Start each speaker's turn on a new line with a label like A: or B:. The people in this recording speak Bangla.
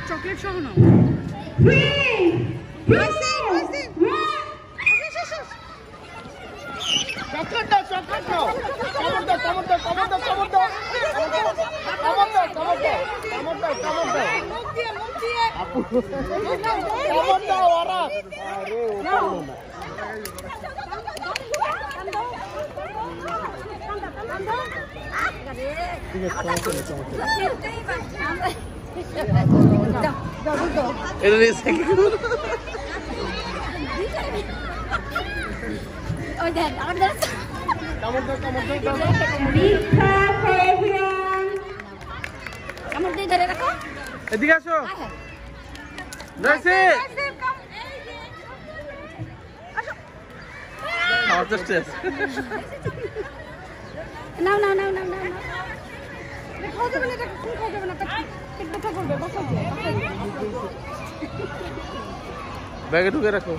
A: চকলেট সহ নাও।
B: এদিকে আসো।
A: নাও নাও নাও নাও নাও খাওয়া যাবে না, এটা খাওয়া যাবে না, পেট ব্যথা করবে।
B: ব্যাগে ঢুকে রাখো।